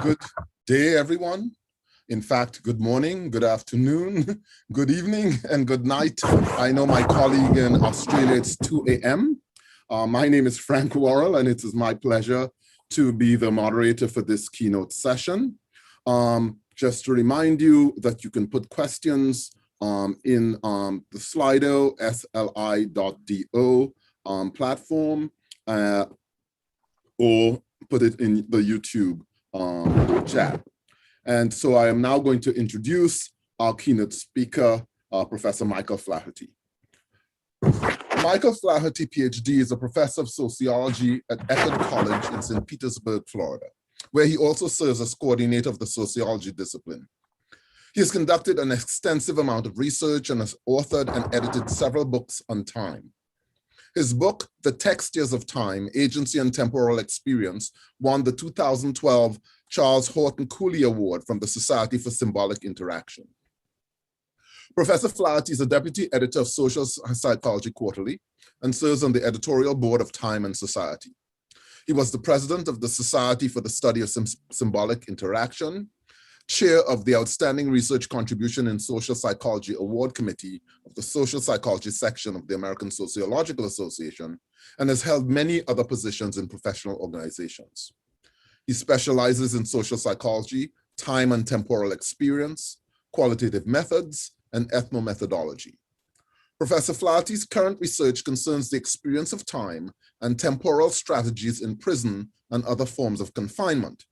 Good day, everyone. In fact, good morning, good afternoon, good evening, and good night. I know my colleague in Australia, it's 2 a.m. My name is Frank Worrell, and it is my pleasure to be the moderator for this keynote session. Just to remind you that you can put questions in the Slido, sli.do platform, or put it in the YouTube chat. And so I am now going to introduce our keynote speaker, Professor Michael Flaherty. Michael Flaherty, PhD, is a professor of sociology at Eckerd College in St. Petersburg, Florida, where he also serves as coordinator of the sociology discipline. He has conducted an extensive amount of research and has authored and edited several books on time. His book, The Textures of Time, Agency and Temporal Experience, won the 2012 Charles Horton Cooley Award from the Society for Symbolic Interaction. Professor Flaherty is a deputy editor of Social Psychology Quarterly and serves on the editorial board of Time and Society. He was the president of the Society for the Study of Symbolic Interaction, chair of the Outstanding Research Contribution in Social Psychology Award Committee of the Social Psychology section of the American Sociological Association, and has held many other positions in professional organizations. He specializes in social psychology, time and temporal experience, qualitative methods, and ethnomethodology. Professor Flaherty's current research concerns the experience of time and temporal strategies in prison and other forms of confinement,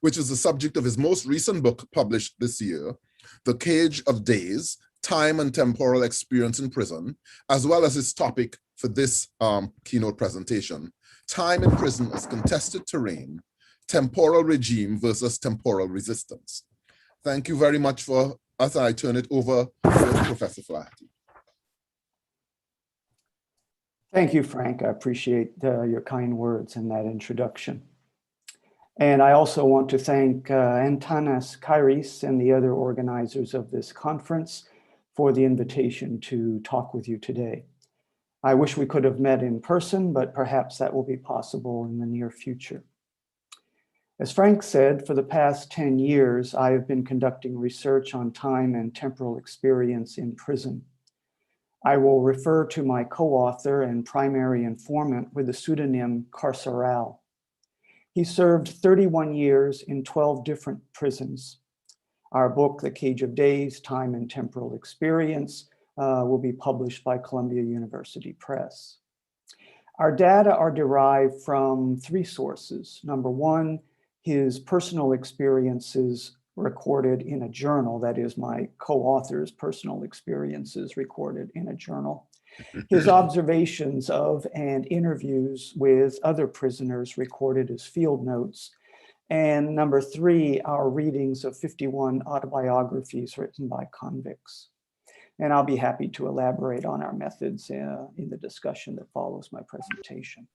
which is the subject of his most recent book published this year, The Cage of Days, Time and Temporal Experience in Prison, as well as his topic for this keynote presentation, Time in Prison as Contested Terrain, Temporal Regime versus Temporal Resistance. Thank you very much for us. I turn it over to Professor Flaherty. Thank you, Frank. I appreciate your kind words in that introduction. And I also want to thank Antanas Kairis and the other organizers of this conference for the invitation to talk with you today. I wish we could have met in person, but perhaps that will be possible in the near future. As Frank said, for the past 10 years, I have been conducting research on time and temporal experience in prison. I will refer to my co-author and primary informant with the pseudonym Carceral. He served 31 years in 12 different prisons. Our book, The Cage of Days, Time and Temporal Experience, will be published by Columbia University Press. Our data are derived from 3 sources. Number 1, his personal experiences recorded in a journal, that is my co-author's personal experiences recorded in a journal. His observations of and interviews with other prisoners recorded as field notes. And number 3, our readings of 51 autobiographies written by convicts. And I'll be happy to elaborate on our methods in the discussion that follows my presentation.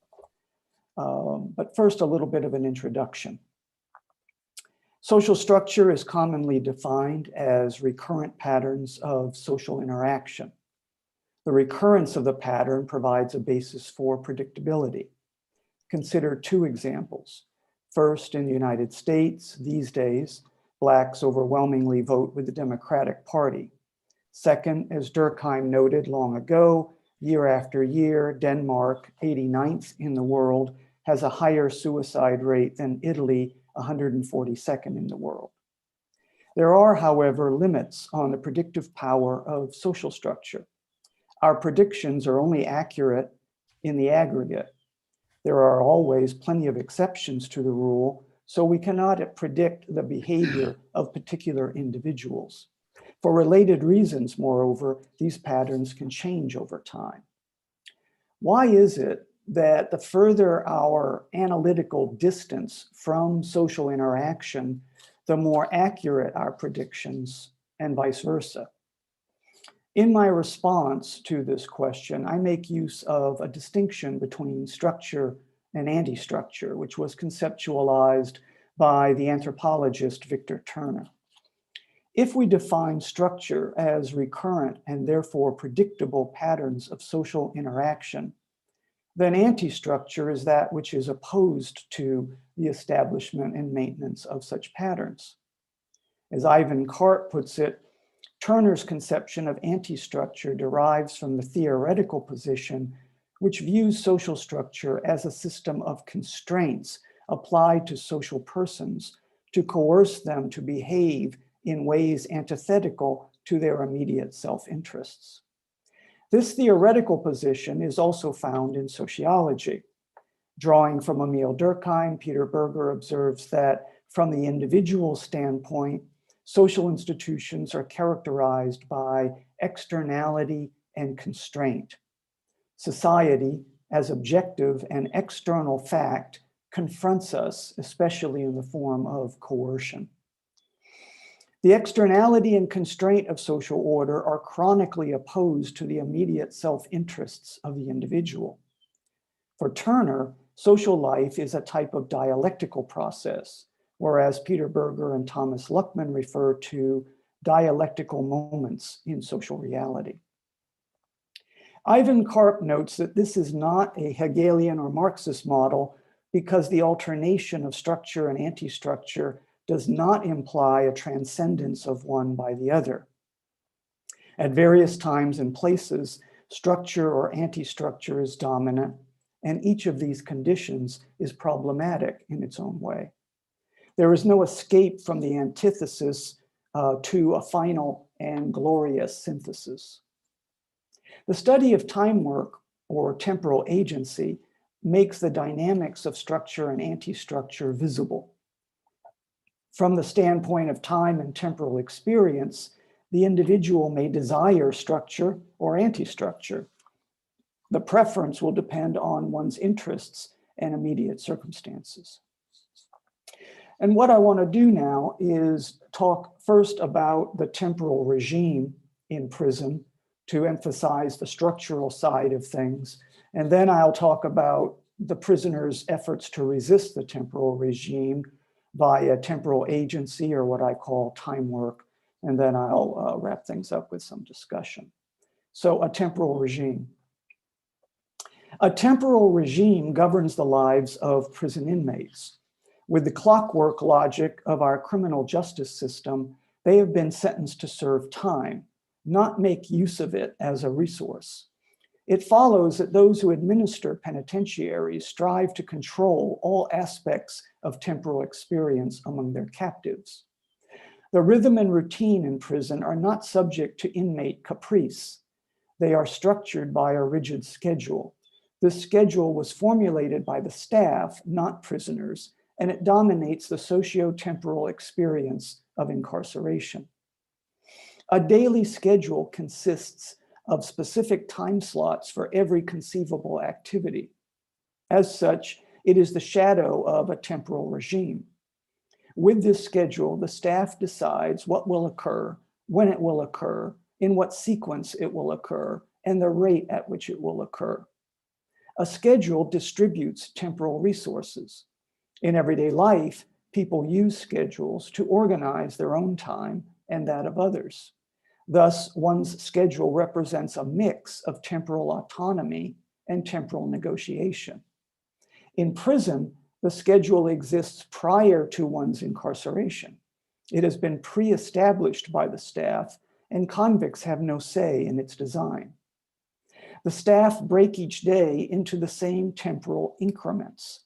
But first, a little bit of an introduction. Social structure is commonly defined as recurrent patterns of social interaction. The recurrence of the pattern provides a basis for predictability. Consider 2 examples. First, in the United States, these days, Blacks overwhelmingly vote with the Democratic Party. Second, as Durkheim noted long ago, year after year, Denmark, 89th in the world, has a higher suicide rate than Italy, 142nd in the world. There are, however, limits on the predictive power of social structure. Our predictions are only accurate in the aggregate. There are always plenty of exceptions to the rule, so we cannot predict the behavior of particular individuals. For related reasons, moreover, these patterns can change over time. Why is it that the further our analytical distance from social interaction, the more accurate our predictions, and vice versa? In my response to this question, I make use of a distinction between structure and antistructure, which was conceptualized by the anthropologist Victor Turner. If we define structure as recurrent and therefore predictable patterns of social interaction, then anti-structure is that which is opposed to the establishment and maintenance of such patterns. As Ivan Karp puts it, Turner's conception of anti-structure derives from the theoretical position which views social structure as a system of constraints applied to social persons to coerce them to behave in ways antithetical to their immediate self-interests. This theoretical position is also found in sociology. Drawing from Emile Durkheim, Peter Berger observes that from the individual standpoint, social institutions are characterized by externality and constraint. Society, as objective and external fact, confronts us, especially in the form of coercion. The externality and constraint of social order are chronically opposed to the immediate self-interests of the individual. For Turner, social life is a type of dialectical process, whereas Peter Berger and Thomas Luckman refer to dialectical moments in social reality. Ivan Karp notes that this is not a Hegelian or Marxist model because the alternation of structure and anti-structure does not imply a transcendence of one by the other. At various times and places, structure or anti-structure is dominant, and each of these conditions is problematic in its own way. There is no escape from the antithesis to a final and glorious synthesis. The study of time work, or temporal agency, makes the dynamics of structure and anti-structure visible. From the standpoint of time and temporal experience, the individual may desire structure or anti-structure. The preference will depend on one's interests and immediate circumstances. And what I want to do now is talk first about the temporal regime in prison to emphasize the structural side of things. And then I'll talk about the prisoner's efforts to resist the temporal regime via temporal agency, or what I call time work. And then I'll wrap things up with some discussion. So a temporal regime. A temporal regime governs the lives of prison inmates. With the clockwork logic of our criminal justice system, they have been sentenced to serve time, not make use of it as a resource. It follows that those who administer penitentiaries strive to control all aspects of temporal experience among their captives. The rhythm and routine in prison are not subject to inmate caprice. They are structured by a rigid schedule. This schedule was formulated by the staff, not prisoners, and it dominates the socio-temporal experience of incarceration. A daily schedule consists of specific time slots for every conceivable activity. As such, it is the shadow of a temporal regime. With this schedule, the staff decides what will occur, when it will occur, in what sequence it will occur, and the rate at which it will occur. A schedule distributes temporal resources. In everyday life, people use schedules to organize their own time and that of others. Thus, one's schedule represents a mix of temporal autonomy and temporal negotiation. In prison, the schedule exists prior to one's incarceration. It has been pre-established by the staff, and convicts have no say in its design. The staff break each day into the same temporal increments.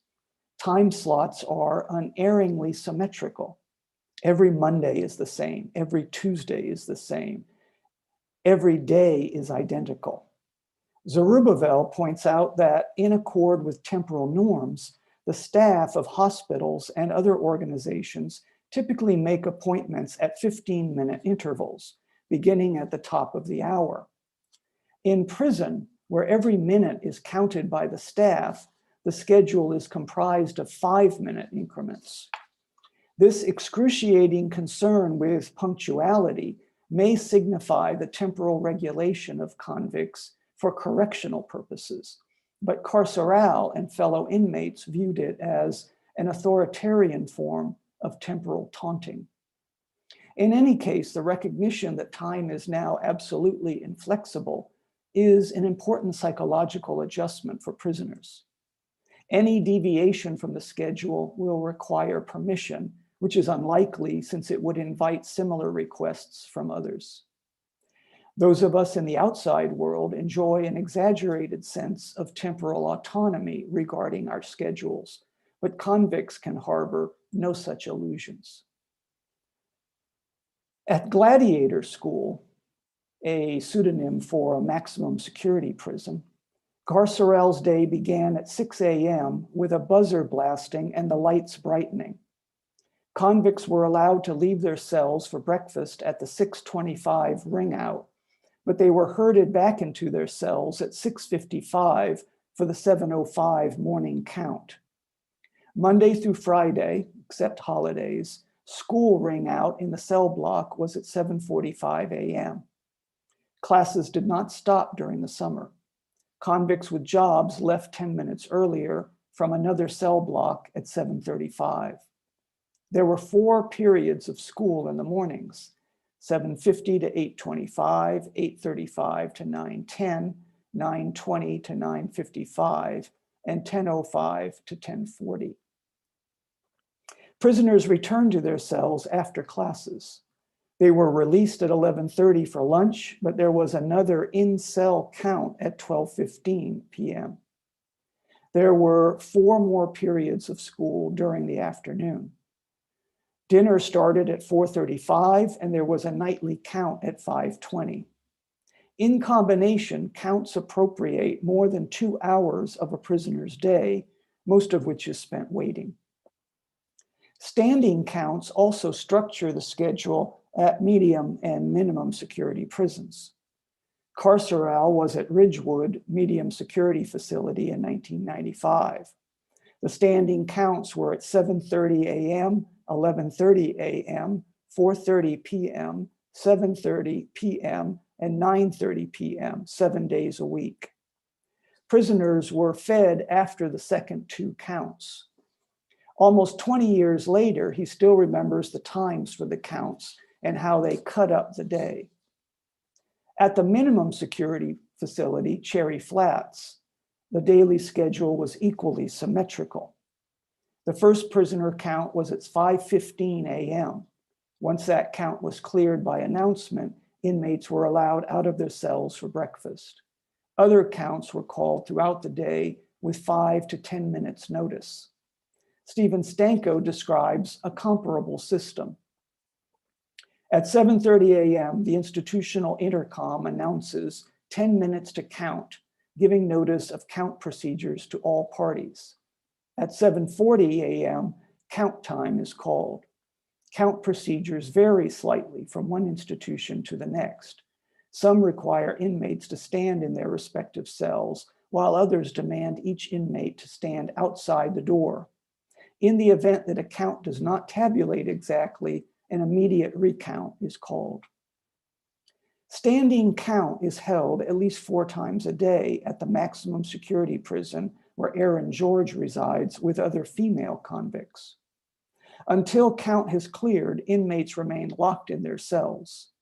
Time slots are unerringly symmetrical. Every Monday is the same. Every Tuesday is the same. Every day is identical. Zerubbabel points out that in accord with temporal norms, the staff of hospitals and other organizations typically make appointments at 15-minute intervals, beginning at the top of the hour. In prison, where every minute is counted by the staff, the schedule is comprised of 5-minute increments. This excruciating concern with punctuality may signify the temporal regulation of convicts for correctional purposes, but Carceral and fellow inmates viewed it as an authoritarian form of temporal taunting. In any case, the recognition that time is now absolutely inflexible is an important psychological adjustment for prisoners. Any deviation from the schedule will require permission, which is unlikely since it would invite similar requests from others. Those of us in the outside world enjoy an exaggerated sense of temporal autonomy regarding our schedules, but convicts can harbor no such illusions. At Gladiator School, a pseudonym for a maximum security prison, carceral's day began at 6 a.m. with a buzzer blasting and the lights brightening. Convicts were allowed to leave their cells for breakfast at the 6:25 ring out, but they were herded back into their cells at 6:55 for the 7:05 morning count. Monday through Friday, except holidays, school ring out in the cell block was at 7:45 a.m. Classes did not stop during the summer. Convicts with jobs left 10 minutes earlier from another cell block at 7:35. There were 4 periods of school in the mornings: 7:50 to 8:25, 8:35 to 9:10, 9:20 to 9:55, and 10:05 to 10:40. Prisoners returned to their cells after classes. They were released at 11:30 for lunch, but there was another in-cell count at 12:15 p.m. There were 4 more periods of school during the afternoon. Dinner started at 4:35, and there was a nightly count at 5:20. In combination, counts appropriate more than 2 hours of a prisoner's day, most of which is spent waiting. Standing counts also structure the schedule at medium and minimum security prisons. Carceral was at Ridgewood Medium Security Facility in 1995. The standing counts were at 7:30 a.m., 11:30 a.m., 4:30 p.m., 7:30 p.m., and 9:30 p.m., 7 days a week. Prisoners were fed after the second 2 counts. Almost 20 years later, he still remembers the times for the counts and how they cut up the day. At the minimum security facility, Cherry Flats, the daily schedule was equally symmetrical. The first prisoner count was at 5:15 a.m. Once that count was cleared by announcement, inmates were allowed out of their cells for breakfast. Other counts were called throughout the day with 5 to 10 minutes notice. Stephen Stanko describes a comparable system. At 7:30 a.m., the institutional intercom announces 10 minutes to count, giving notice of count procedures to all parties. At 7:40 a.m., count time is called. Count procedures vary slightly from one institution to the next. Some require inmates to stand in their respective cells, while others demand each inmate to stand outside the door. In the event that a count does not tabulate exactly, an immediate recount is called. Standing count is held at least 4 times a day at the maximum security prison where Aaron George resides with other female convicts. Until count has cleared, inmates remain locked in their cells.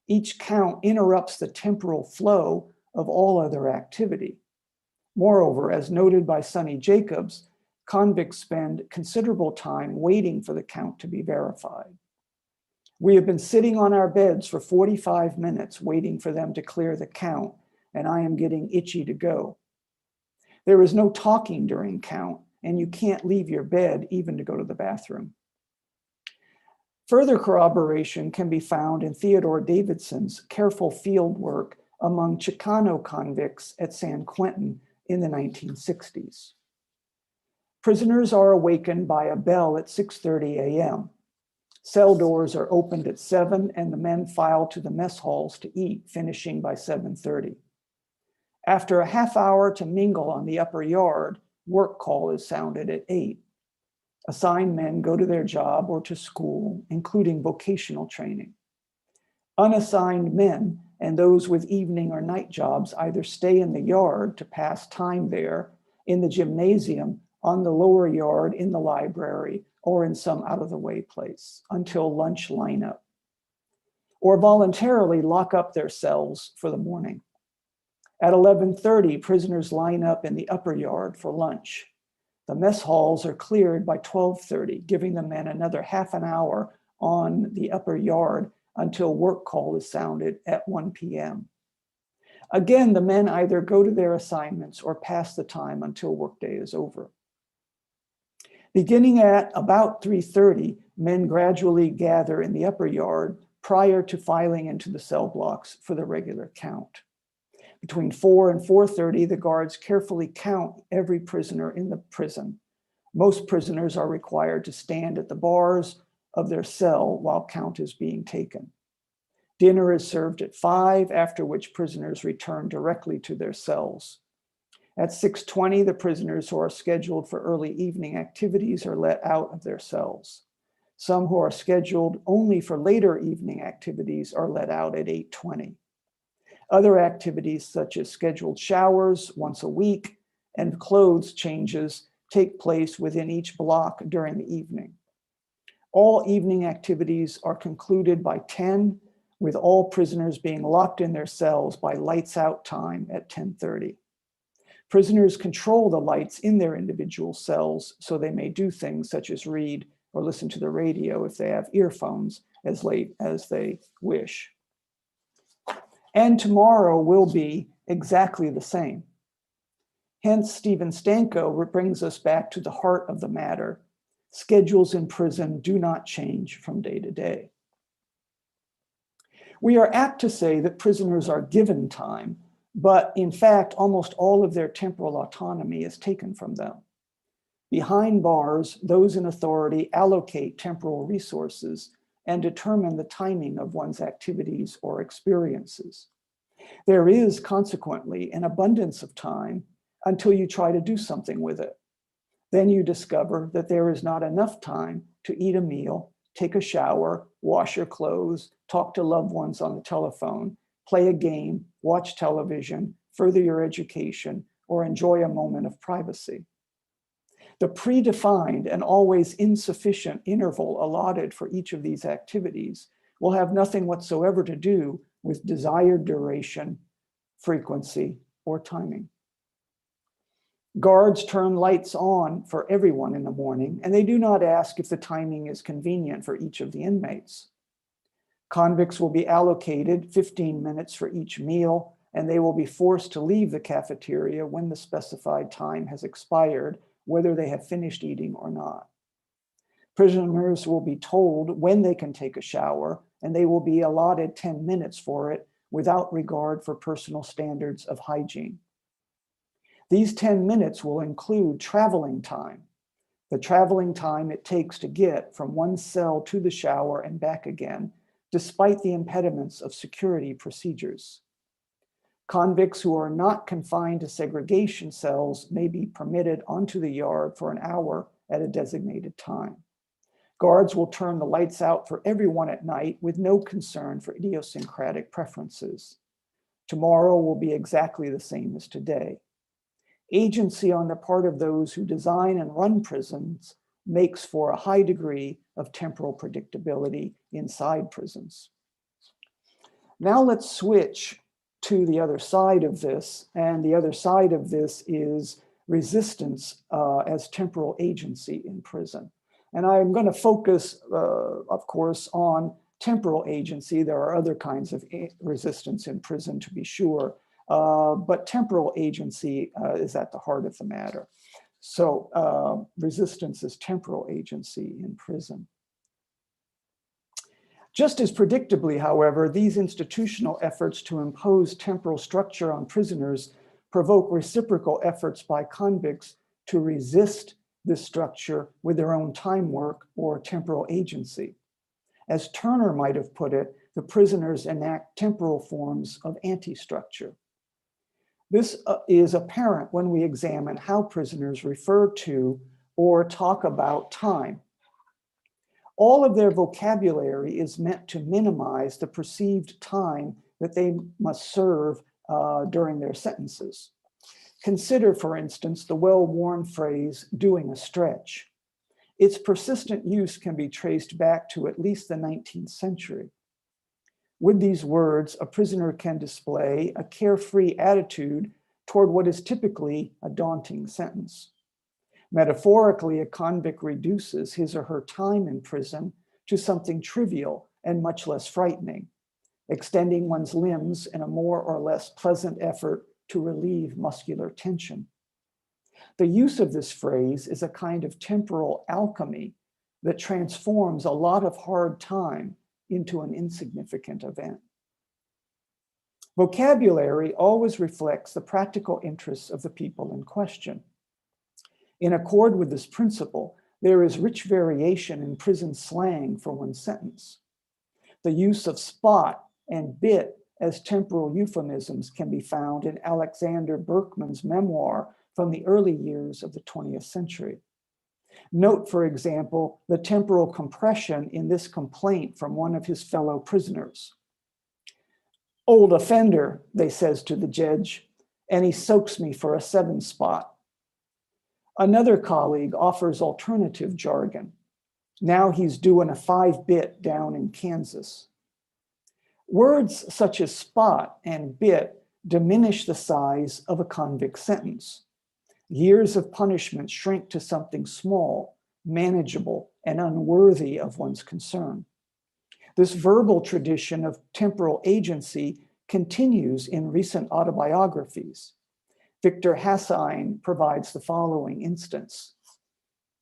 Each count interrupts the temporal flow of all other activity. Moreover, as noted by Sonny Jacobs, convicts spend considerable time waiting for the count to be verified. We have been sitting on our beds for 45 minutes waiting for them to clear the count, and I am getting itchy to go. There is no talking during count, and you can't leave your bed even to go to the bathroom. Further corroboration can be found in Theodore Davidson's careful field work among Chicano convicts at San Quentin in the 1960s. Prisoners are awakened by a bell at 6:30 a.m. Cell doors are opened at 7 and the men file to the mess halls to eat, finishing by 7:30. After a half hour to mingle on the upper yard, work call is sounded at 8. Assigned men go to their job or to school, including vocational training. Unassigned men and those with evening or night jobs either stay in the yard to pass time there, in the gymnasium, on the lower yard, in the library, or in some out-of-the-way place until lunch lineup, or voluntarily lock up their cells for the morning. At 11:30, prisoners line up in the upper yard for lunch. The mess halls are cleared by 12:30, giving the men another half an hour on the upper yard until work call is sounded at 1 p.m. Again, the men either go to their assignments or pass the time until workday is over. Beginning at about 3:30, men gradually gather in the upper yard prior to filing into the cell blocks for the regular count. Between 4 and 4:30, the guards carefully count every prisoner in the prison. Most prisoners are required to stand at the bars of their cell while count is being taken. Dinner is served at 5, after which prisoners return directly to their cells. At 6:20, the prisoners who are scheduled for early evening activities are let out of their cells. Some who are scheduled only for later evening activities are let out at 8:20. Other activities, such as scheduled showers once a week and clothes changes, take place within each block during the evening. All evening activities are concluded by 10, with all prisoners being locked in their cells by lights out time at 10:30. Prisoners control the lights in their individual cells so they may do things such as read or listen to the radio if they have earphones as late as they wish. And tomorrow will be exactly the same. Hence, Stephen Stanko brings us back to the heart of the matter. Schedules in prison do not change from day to day. We are apt to say that prisoners are given time, but in fact, almost all of their temporal autonomy is taken from them. Behind bars, those in authority allocate temporal resources and determine the timing of one's activities or experiences. There is consequently an abundance of time until you try to do something with it. Then you discover that there is not enough time to eat a meal, take a shower, wash your clothes, talk to loved ones on the telephone, play a game, watch television, further your education, or enjoy a moment of privacy. The predefined and always insufficient interval allotted for each of these activities will have nothing whatsoever to do with desired duration, frequency, or timing. Guards turn lights on for everyone in the morning, and they do not ask if the timing is convenient for each of the inmates. Convicts will be allocated 15 minutes for each meal, and they will be forced to leave the cafeteria when the specified time has expired, whether they have finished eating or not. Prisoners will be told when they can take a shower, and they will be allotted 10 minutes for it without regard for personal standards of hygiene. These 10 minutes will include traveling time, the traveling time it takes to get from one cell to the shower and back again, despite the impediments of security procedures. Convicts who are not confined to segregation cells may be permitted onto the yard for an hour at a designated time. Guards will turn the lights out for everyone at night with no concern for idiosyncratic preferences. Tomorrow will be exactly the same as today. Agency on the part of those who design and run prisons makes for a high degree of temporal predictability inside prisons. Now let's switch to the other side of this, and the other side of this is resistance as temporal agency in prison. And I'm going to focus, of course, on temporal agency. There are other kinds of resistance in prison, to be sure, but temporal agency is at the heart of the matter. So resistance is temporal agency in prison. Just as predictably, however, these institutional efforts to impose temporal structure on prisoners provoke reciprocal efforts by convicts to resist this structure with their own time work or temporal agency. As Turner might have put it, the prisoners enact temporal forms of antistructure. This is apparent when we examine how prisoners refer to or talk about time. All of their vocabulary is meant to minimize the perceived time that they must serve during their sentences. Consider, for instance, the well-worn phrase, doing a stretch. Its persistent use can be traced back to at least the 19th century. With these words, a prisoner can display a carefree attitude toward what is typically a daunting sentence. Metaphorically, a convict reduces his or her time in prison to something trivial and much less frightening, extending one's limbs in a more or less pleasant effort to relieve muscular tension. The use of this phrase is a kind of temporal alchemy that transforms a lot of hard time into an insignificant event. Vocabulary always reflects the practical interests of the people in question. In accord with this principle, there is rich variation in prison slang for one sentence. The use of spot and bit as temporal euphemisms can be found in Alexander Berkman's memoir from the early years of the 20th century. Note, for example, the temporal compression in this complaint from one of his fellow prisoners. "Old offender," they says to the judge, "and he soaks me for a 7 spot." Another colleague offers alternative jargon. "Now he's doing a 5-bit down in Kansas." Words such as spot and bit diminish the size of a convict sentence. Years of punishment shrink to something small, manageable, and unworthy of one's concern. This verbal tradition of temporal agency continues in recent autobiographies. Victor Hassein provides the following instance.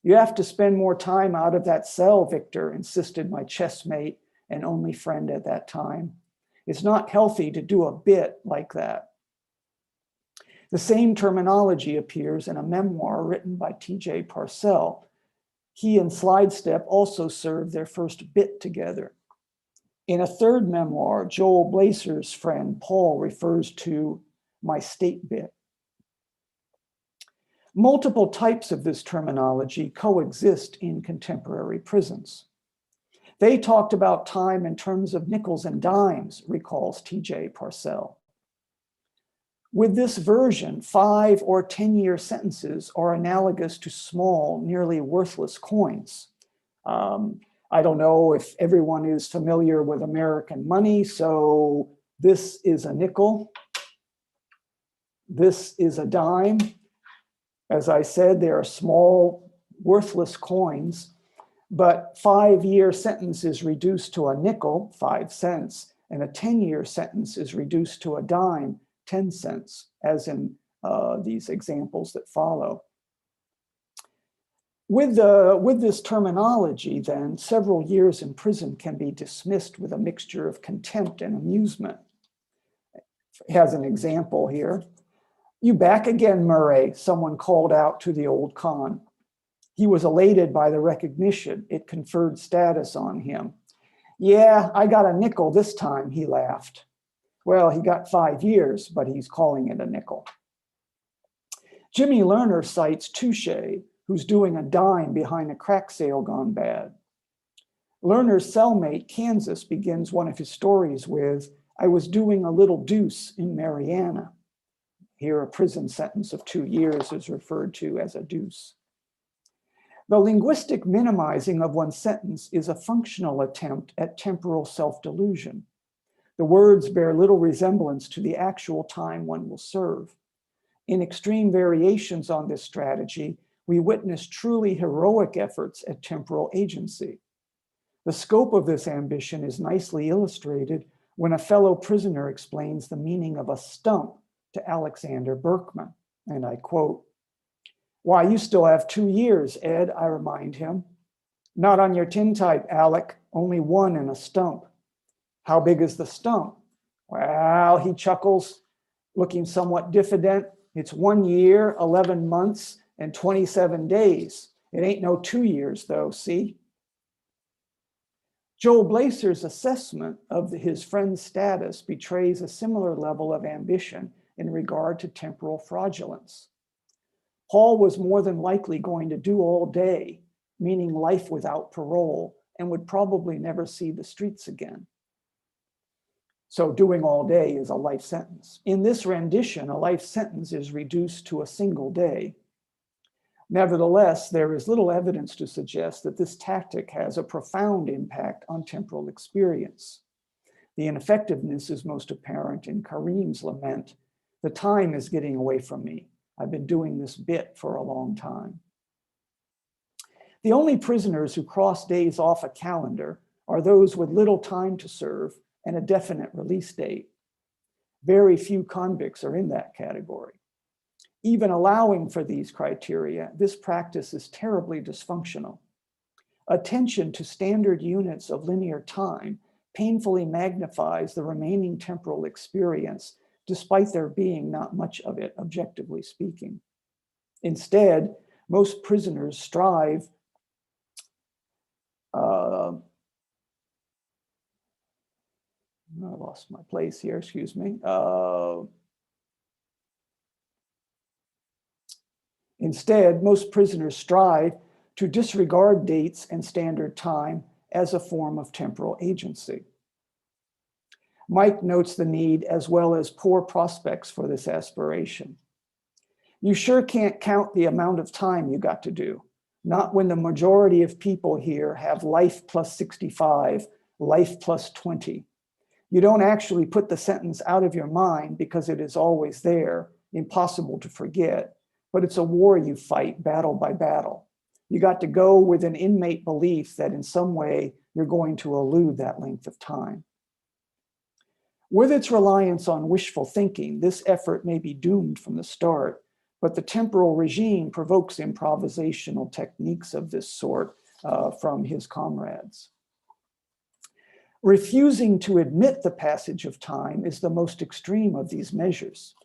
"You have to spend more time out of that cell, Victor," insisted my chessmate and only friend at that time. "It's not healthy to do a bit like that." The same terminology appears in a memoir written by T.J. Parcell. He and Slidestep also served their first bit together. In a third memoir, Joel Blaser's friend Paul refers to "my state bit." Multiple types of this terminology coexist in contemporary prisons. They talked about time in terms of nickels and dimes, recalls T.J. Parcell. With this version, 5 or 10-year sentences are analogous to small, nearly worthless coins. I don't know if everyone is familiar with American money, so this is a nickel. This is a dime. As I said, they are small, worthless coins, but 5-year sentence is reduced to a nickel, 5 cents, and a 10-year sentence is reduced to a dime, 10 cents, as in these examples that follow. With this terminology, then, several years in prison can be dismissed with a mixture of contempt and amusement. It has an example here. "You back again, Murray," someone called out to the old con. He was elated by the recognition. It conferred status on him. "Yeah, I got a nickel this time," he laughed. Well, he got 5 years, but he's calling it a nickel. Jimmy Lerner cites Touche, who's doing a dime behind a crack sale gone bad. Lerner's cellmate, Kansas, begins one of his stories with, "I was doing a little deuce in Mariana." Here, a prison sentence of 2 years is referred to as a deuce. The linguistic minimizing of one sentence is a functional attempt at temporal self-delusion. The words bear little resemblance to the actual time one will serve. In extreme variations on this strategy, we witness truly heroic efforts at temporal agency. The scope of this ambition is nicely illustrated when a fellow prisoner explains the meaning of a stump to Alexander Berkman, and I quote, "Why, you still have 2 years, Ed," I remind him. "Not on your tintype, Alec, only 1 in a stump." "How big is the stump?" "Well," he chuckles, looking somewhat diffident, "it's 1 year, 11 months, and 27 days. It ain't no 2 years though, see?" Joel Blaser's assessment of his friend's status betrays a similar level of ambition in regard to temporal fraudulence. Paul was more than likely going to do all day, meaning life without parole, and would probably never see the streets again. So doing all day is a life sentence. In this rendition, a life sentence is reduced to a single day. Nevertheless, there is little evidence to suggest that this tactic has a profound impact on temporal experience. The ineffectiveness is most apparent in Kareem's lament, "The time is getting away from me. I've been doing this bit for a long time." The only prisoners who cross days off a calendar are those with little time to serve and a definite release date. Very few convicts are in that category. Even allowing for these criteria, this practice is terribly dysfunctional. Attention to standard units of linear time painfully magnifies the remaining temporal experience, despite there being not much of it, objectively speaking. Instead, most prisoners strive I lost my place here, excuse me. Instead, most prisoners strive to disregard dates and standard time as a form of temporal agency. Mike notes the need as well as poor prospects for this aspiration. You sure can't count the amount of time you got to do, not when the majority of people here have life plus 65, life plus 20. You don't actually put the sentence out of your mind because it is always there, impossible to forget, but it's a war you fight battle by battle. You got to go with an inmate belief that in some way you're going to elude that length of time. With its reliance on wishful thinking, this effort may be doomed from the start, but the temporal regime provokes improvisational techniques of this sort from his comrades. Refusing to admit the passage of time is the most extreme of these measures.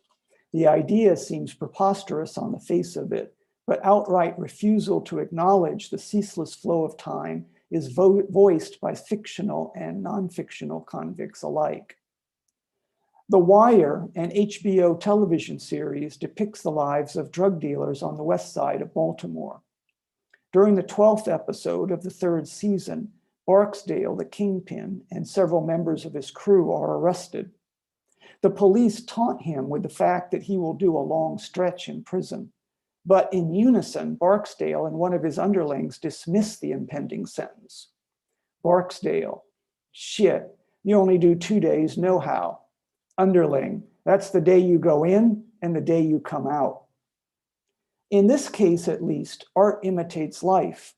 The idea seems preposterous on the face of it, but outright refusal to acknowledge the ceaseless flow of time is voiced by fictional and non-fictional convicts alike. The Wire, an HBO television series, depicts the lives of drug dealers on the west side of Baltimore. During the 12th episode of the 3rd season, Barksdale, the kingpin, and several members of his crew are arrested. The police taunt him with the fact that he will do a long stretch in prison. But in unison, Barksdale and one of his underlings dismiss the impending sentence. Barksdale, "Shit, you only do 2 days, no how." Underling, "That's the day you go in and the day you come out." In this case, at least, art imitates life.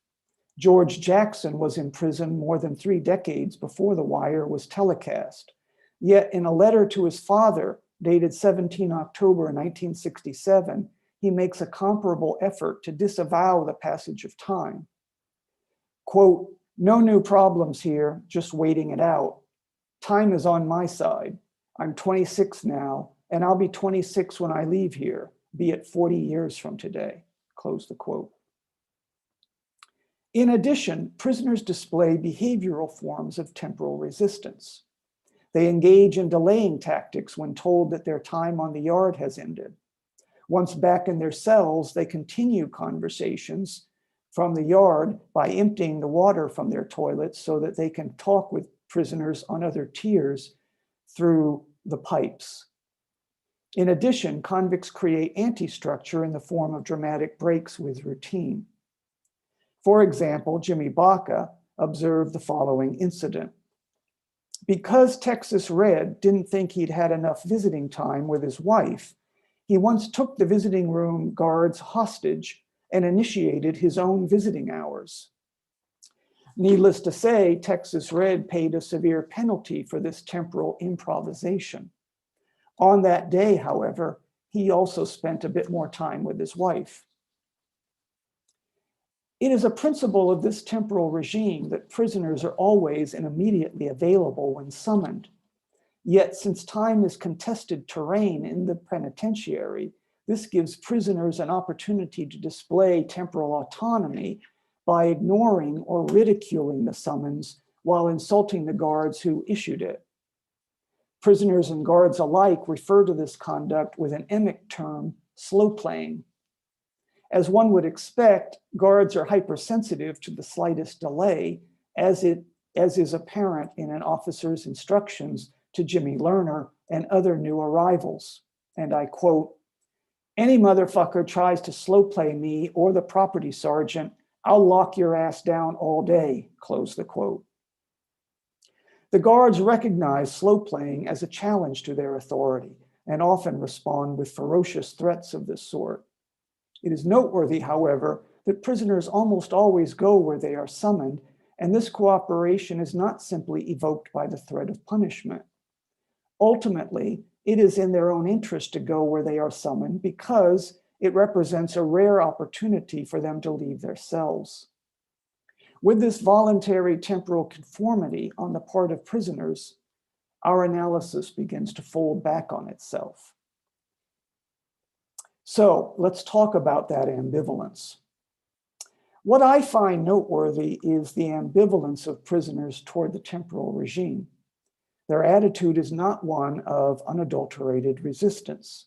George Jackson was in prison more than 3 decades before The Wire was telecast. Yet in a letter to his father, dated 17 October 1967, he makes a comparable effort to disavow the passage of time. Quote, "No new problems here, just waiting it out. Time is on my side. I'm 26 now, and I'll be 26 when I leave here, be it 40 years from today." Close the quote. In addition, prisoners display behavioral forms of temporal resistance. They engage in delaying tactics when told that their time on the yard has ended. Once back in their cells, they continue conversations from the yard by emptying the water from their toilets so that they can talk with prisoners on other tiers through the pipes. In addition, convicts create antistructure in the form of dramatic breaks with routine. For example, Jimmy Baca observed the following incident. Because Texas Red didn't think he'd had enough visiting time with his wife, he once took the visiting room guards hostage and initiated his own visiting hours. Needless to say, Texas Red paid a severe penalty for this temporal improvisation. On that day, however, he also spent a bit more time with his wife. It is a principle of this temporal regime that prisoners are always and immediately available when summoned. Yet, since time is contested terrain in the penitentiary, this gives prisoners an opportunity to display temporal autonomy by ignoring or ridiculing the summons while insulting the guards who issued it. Prisoners and guards alike refer to this conduct with an emic term, slow playing. As one would expect, guards are hypersensitive to the slightest delay, as is apparent in an officer's instructions to Jimmy Lerner and other new arrivals. And I quote, "Any motherfucker tries to slow play me or the property sergeant, I'll lock your ass down all day," close the quote. The guards recognize slow playing as a challenge to their authority and often respond with ferocious threats of this sort. It is noteworthy, however, that prisoners almost always go where they are summoned, and this cooperation is not simply evoked by the threat of punishment. Ultimately, it is in their own interest to go where they are summoned because it represents a rare opportunity for them to leave their cells. With this voluntary temporal conformity on the part of prisoners, our analysis begins to fold back on itself. So let's talk about that ambivalence. What I find noteworthy is the ambivalence of prisoners toward the temporal regime. Their attitude is not one of unadulterated resistance.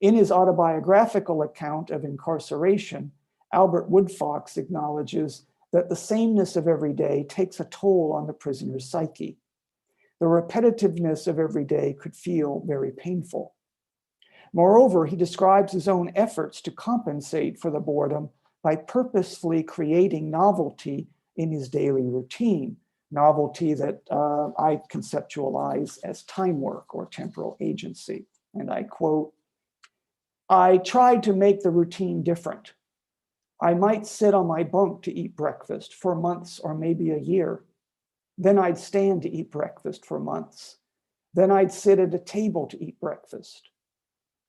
In his autobiographical account of incarceration, Albert Woodfox acknowledges that the sameness of every day takes a toll on the prisoner's psyche. The repetitiveness of every day could feel very painful. Moreover, he describes his own efforts to compensate for the boredom by purposefully creating novelty in his daily routine, novelty that I conceptualize as time work or temporal agency. And I quote, "I tried to make the routine different. I might sit on my bunk to eat breakfast for months or maybe a year. Then I'd stand to eat breakfast for months. Then I'd sit at a table to eat breakfast.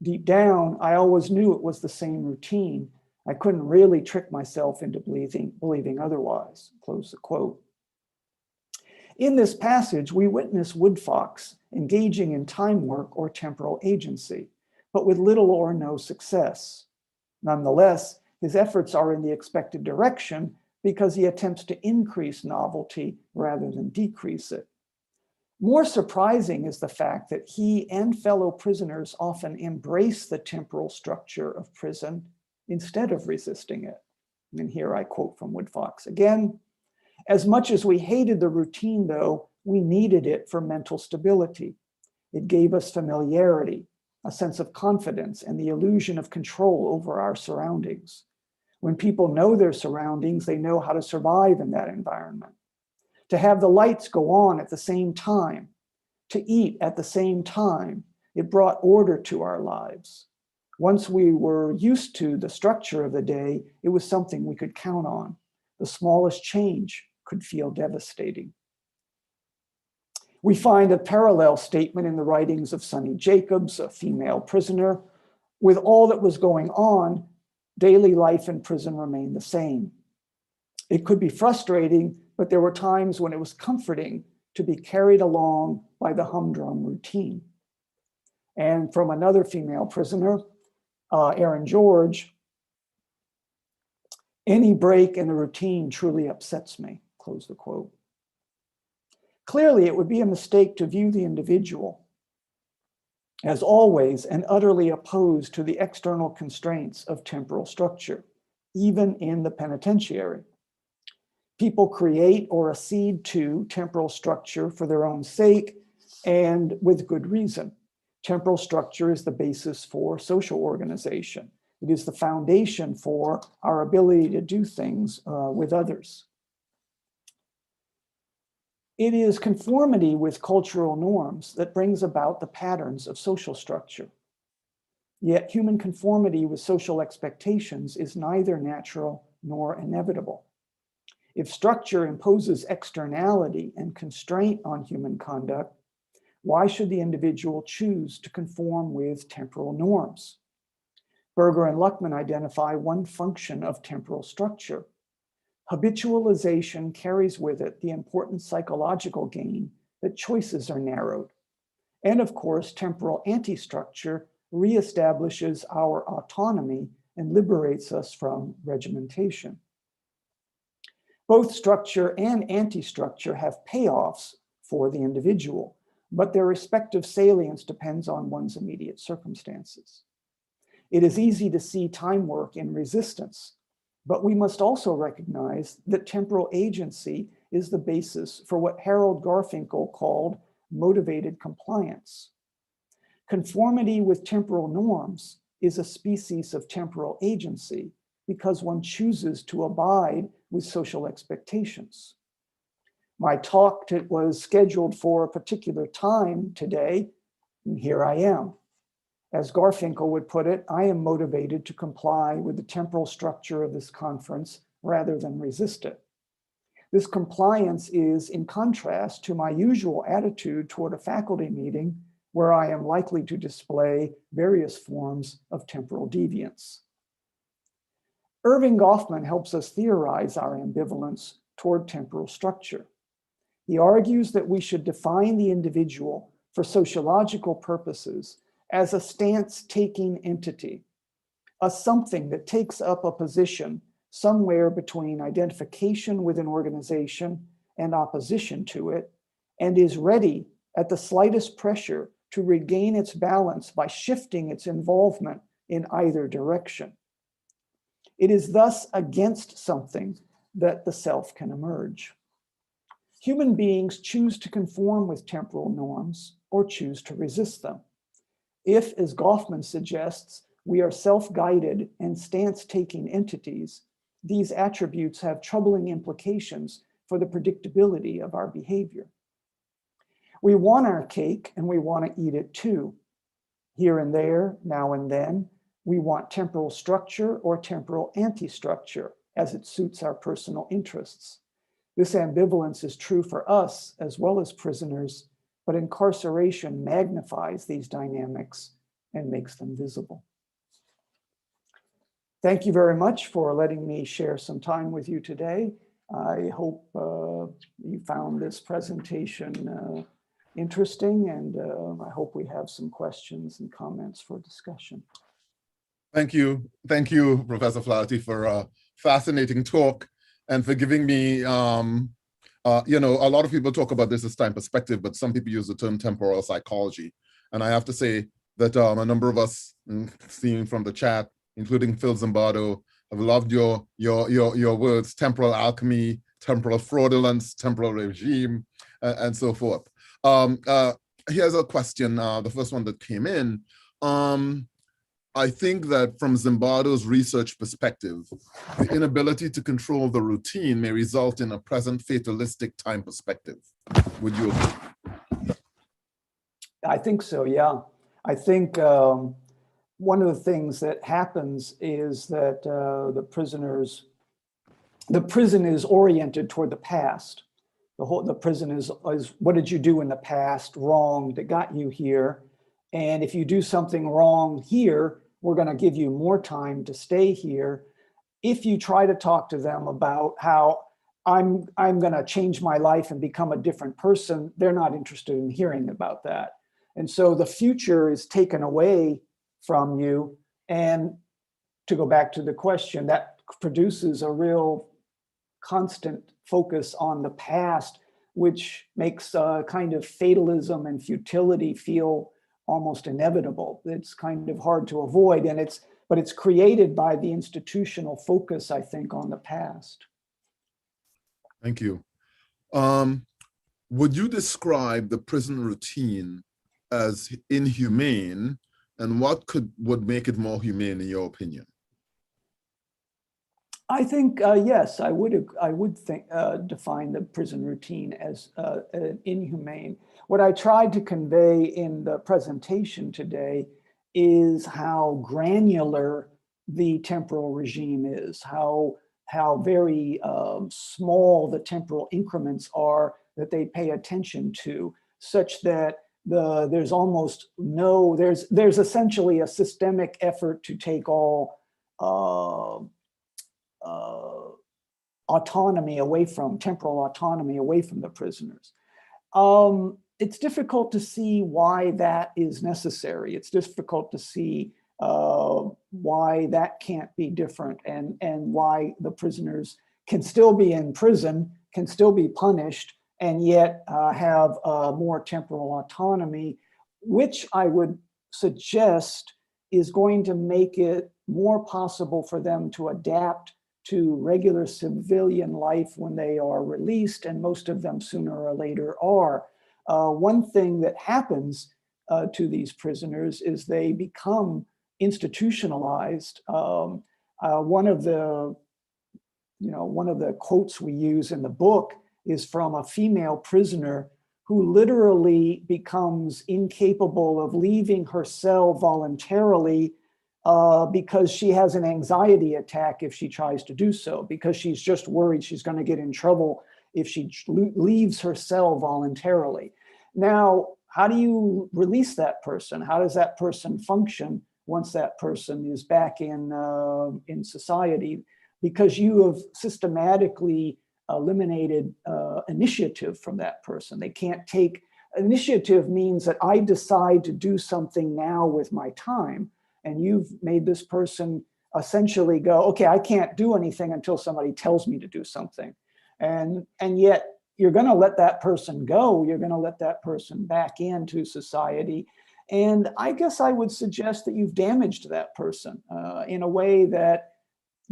Deep down, I always knew it was the same routine. I couldn't really trick myself into believing otherwise," close the quote. In this passage, we witness Woodfox engaging in time work or temporal agency, but with little or no success. Nonetheless, his efforts are in the expected direction because he attempts to increase novelty rather than decrease it. More surprising is the fact that he and fellow prisoners often embrace the temporal structure of prison instead of resisting it. And here I quote from Woodfox again, "As much as we hated the routine, though, we needed it for mental stability. It gave us familiarity, a sense of confidence, and the illusion of control over our surroundings. When people know their surroundings, they know how to survive in that environment. To have the lights go on at the same time, to eat at the same time, it brought order to our lives. Once we were used to the structure of the day, it was something we could count on. The smallest change could feel devastating." We find a parallel statement in the writings of Sunny Jacobs, a female prisoner. "With all that was going on, daily life in prison remained the same. It could be frustrating, but there were times when it was comforting to be carried along by the humdrum routine." And from another female prisoner, Erin George, "Any break in the routine truly upsets me," close the quote. Clearly, it would be a mistake to view the individual as always and utterly opposed to the external constraints of temporal structure, even in the penitentiary. People create or accede to temporal structure for their own sake and with good reason. Temporal structure is the basis for social organization. It is the foundation for our ability to do things with others. It is conformity with cultural norms that brings about the patterns of social structure. Yet human conformity with social expectations is neither natural nor inevitable. If structure imposes externality and constraint on human conduct, why should the individual choose to conform with temporal norms? Berger and Luckman identify one function of temporal structure. Habitualization carries with it the important psychological gain that choices are narrowed. And of course, temporal antistructure reestablishes our autonomy and liberates us from regimentation. Both structure and antistructure have payoffs for the individual, but their respective salience depends on one's immediate circumstances. It is easy to see time work in resistance, but we must also recognize that temporal agency is the basis for what Harold Garfinkel called motivated compliance. Conformity with temporal norms is a species of temporal agency because one chooses to abide with social expectations. My talk was scheduled for a particular time today, and here I am. As Garfinkel would put it, I am motivated to comply with the temporal structure of this conference rather than resist it. This compliance is in contrast to my usual attitude toward a faculty meeting where I am likely to display various forms of temporal deviance. Irving Goffman helps us theorize our ambivalence toward temporal structure. He argues that we should define the individual for sociological purposes as a stance-taking entity, a something that takes up a position somewhere between identification with an organization and opposition to it, and is ready at the slightest pressure to regain its balance by shifting its involvement in either direction. It is thus against something that the self can emerge. Human beings choose to conform with temporal norms or choose to resist them. If, as Goffman suggests, we are self-guided and stance-taking entities, these attributes have troubling implications for the predictability of our behavior. We want our cake and we want to eat it too. Here and there, now and then, we want temporal structure or temporal anti-structure as it suits our personal interests. This ambivalence is true for us as well as prisoners, but incarceration magnifies these dynamics and makes them visible. Thank you very much for letting me share some time with you today. I hope you found this presentation interesting, and I hope we have some questions and comments for discussion. Thank you, Professor Flaherty, for a fascinating talk and for giving me, a lot of people talk about this as time perspective, but some people use the term temporal psychology. And I have to say that a number of us, seeing from the chat, including Phil Zimbardo, have loved your words: temporal alchemy, temporal fraudulence, temporal regime, and so forth. Here's a question, the first one that came in. I think that from Zimbardo's research perspective, the inability to control the routine may result in a present fatalistic time perspective. Would you agree? I think so, yeah. I think one of the things that happens is that the prison is oriented toward the past. The prison is what did you do in the past wrong that got you here? And if you do something wrong here, we're going to give you more time to stay here. If you try to talk to them about how I'm going to change my life and become a different person, they're not interested in hearing about that. And so the future is taken away from you. And to go back to the question, that produces a real constant focus on the past, which makes kind of fatalism and futility feel almost inevitable. It's kind of hard to avoid, but it's created by the institutional focus, I think, on the past. Thank you. Would you describe the prison routine as inhumane, and what would make it more humane in your opinion? I think yes, I would define the prison routine as inhumane. What I tried to convey in the presentation today is how granular the temporal regime is, how very small the temporal increments are that they pay attention to, such that there's essentially a systemic effort to take all temporal autonomy away from the prisoners. It's difficult to see why that is necessary. It's difficult to see why that can't be different, and why the prisoners can still be in prison, can still be punished, and yet have more temporal autonomy, which I would suggest is going to make it more possible for them to adapt to regular civilian life when they are released, and most of them sooner or later are. One thing that happens to these prisoners is they become institutionalized. One of the quotes we use in the book is from a female prisoner who literally becomes incapable of leaving her cell voluntarily because she has an anxiety attack if she tries to do so, because she's just worried she's going to get in trouble if she leaves her cell voluntarily. Now, how do you release that person? How does that person function once that person is back in society? Because you have systematically eliminated initiative from that person. They can't take initiative. Means that I decide to do something now with my time, and you've made this person essentially go, okay, I can't do anything until somebody tells me to do something. And yet you're going to let that person go. You're going to let that person back into society. And I guess I would suggest that you've damaged that person in a way that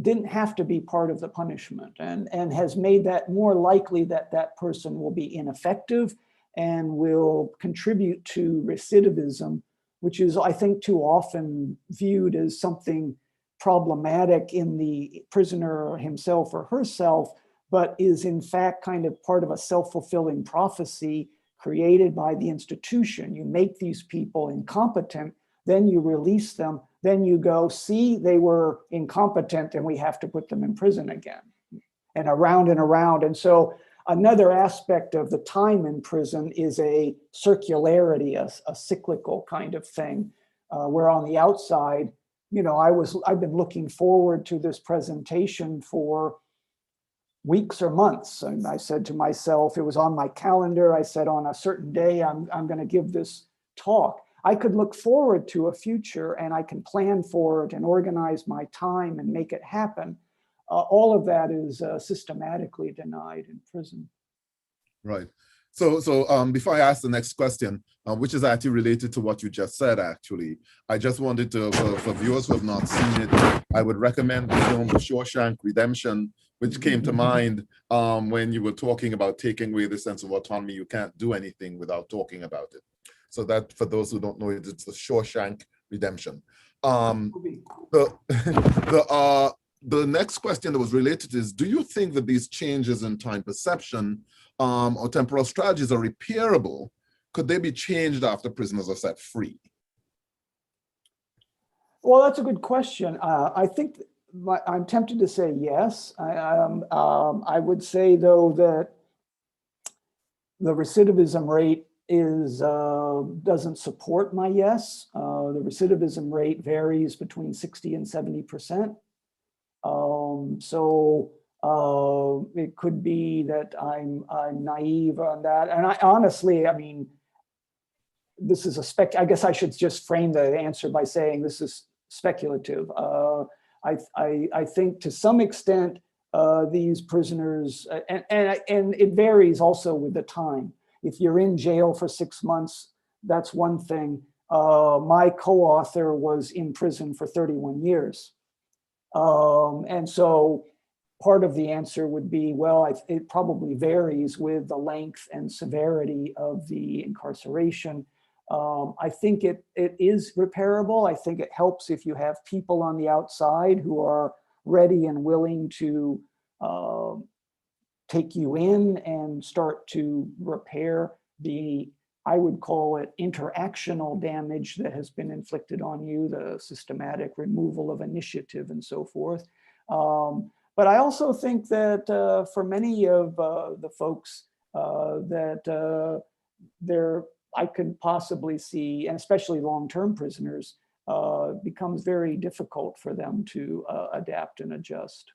didn't have to be part of the punishment, and has made that more likely that that person will be ineffective and will contribute to recidivism, which is, I think, too often viewed as something problematic in the prisoner himself or herself, but is in fact kind of part of a self-fulfilling prophecy created by the institution. You make these people incompetent, then you release them, then you go, see, they were incompetent and we have to put them in prison again, and around and around. And so another aspect of the time in prison is a circularity, a cyclical kind of thing, where on the outside, you know, I've been looking forward to this presentation for weeks or months. And I said to myself, it was on my calendar. I said, on a certain day, I'm going to give this talk. I could look forward to a future, and I can plan for it and organize my time and make it happen. All of that is systematically denied in prison. Right. So before I ask the next question, which is actually related to what you just said, actually, I just wanted to, for viewers who have not seen it, I would recommend the film The Shawshank Redemption, which came to mind when you were talking about taking away the sense of autonomy. You can't do anything without talking about it. So that, for those who don't know it, it's The Shawshank Redemption. The next question that was related is, do you think that these changes in time perception or temporal strategies are repairable? Could they be changed after prisoners are set free? Well, that's a good question. I think I'm tempted to say yes. I would say, though, that the recidivism rate doesn't support my yes. The recidivism rate varies between 60 and 70%. So it could be that I'm naive on that. And I honestly, I mean, this is I guess I should just frame the answer by saying this is speculative. I think to some extent these prisoners, and it varies also with the time. If you're in jail for 6 months, that's one thing. My co-author was in prison for 31 years. And so part of the answer would be, well, it probably varies with the length and severity of the incarceration. I think it is repairable. I think it helps if you have people on the outside who are ready and willing to take you in and start to repair the, I would call it, interactional damage that has been inflicted on you, the systematic removal of initiative and so forth. But I also think that for many of the folks that I could possibly see, and especially long-term prisoners, becomes very difficult for them to adapt and adjust.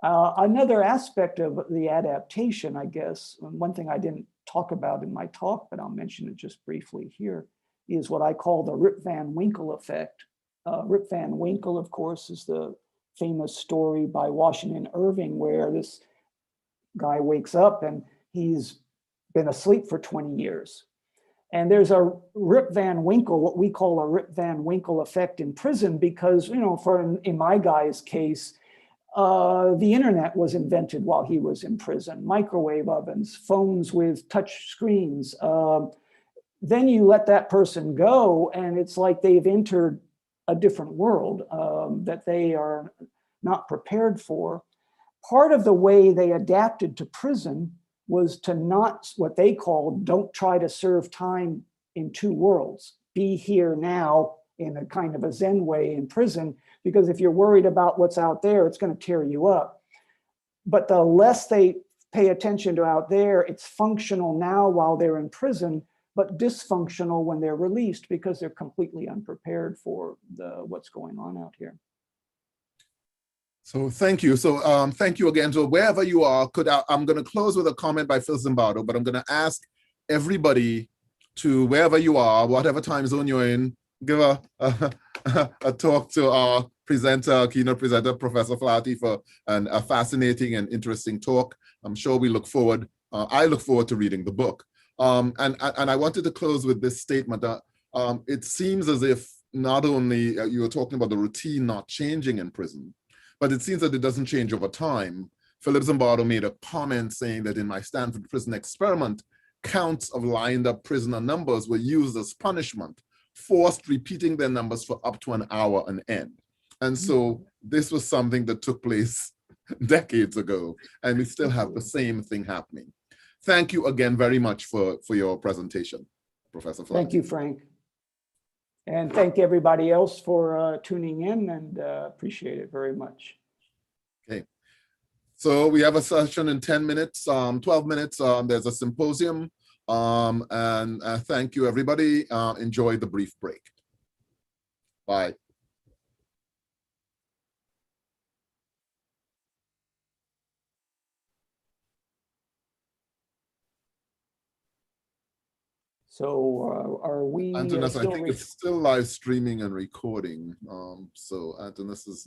Another aspect of the adaptation, I guess, one thing I didn't talk about in my talk, but I'll mention it just briefly here, is what I call the Rip Van Winkle effect. Rip Van Winkle, of course, is the famous story by Washington Irving, where this guy wakes up and he's been asleep for 20 years. And there's a Rip Van Winkle, what we call a Rip Van Winkle effect in prison, because, you know, in my guy's case, the internet was invented while he was in prison, microwave ovens, phones with touch screens. Then you let that person go, and it's like they've entered a different world that they are not prepared for. part of the way they adapted to prison was to not, what they called, don't try to serve time in two worlds. Be here now in a kind of a Zen way in prison, because if you're worried about what's out there, it's going to tear you up. But the less they pay attention to out there, it's functional now while they're in prison, but dysfunctional when they're released because they're completely unprepared for what's going on out here. So thank you. So thank you again. So wherever you are, I'm going to close with a comment by Phil Zimbardo, but I'm going to ask everybody to, wherever you are, whatever time zone you're in, give a talk to our presenter, keynote presenter, Professor Flaherty, for a fascinating and interesting talk. I'm sure we look forward, I look forward to reading the book. And I wanted to close with this statement that it seems as if not only you were talking about the routine not changing in prison, but it seems that it doesn't change over time. Philip Zimbardo made a comment saying that in my Stanford prison experiment, counts of lined up prisoner numbers were used as punishment, forced repeating their numbers for up to an hour on end. And so this was something that took place decades ago, and we still have the same thing happening. Thank you again very much for your presentation, Professor Flaherty. Thank you, Frank. And thank everybody else for tuning in, and appreciate it very much. Okay. So we have a session in 10 minutes, 12 minutes. There's a symposium. And thank you, everybody. Enjoy the brief break. Bye. So are we Antonis, I still think it's still live streaming and recording. So Antonis is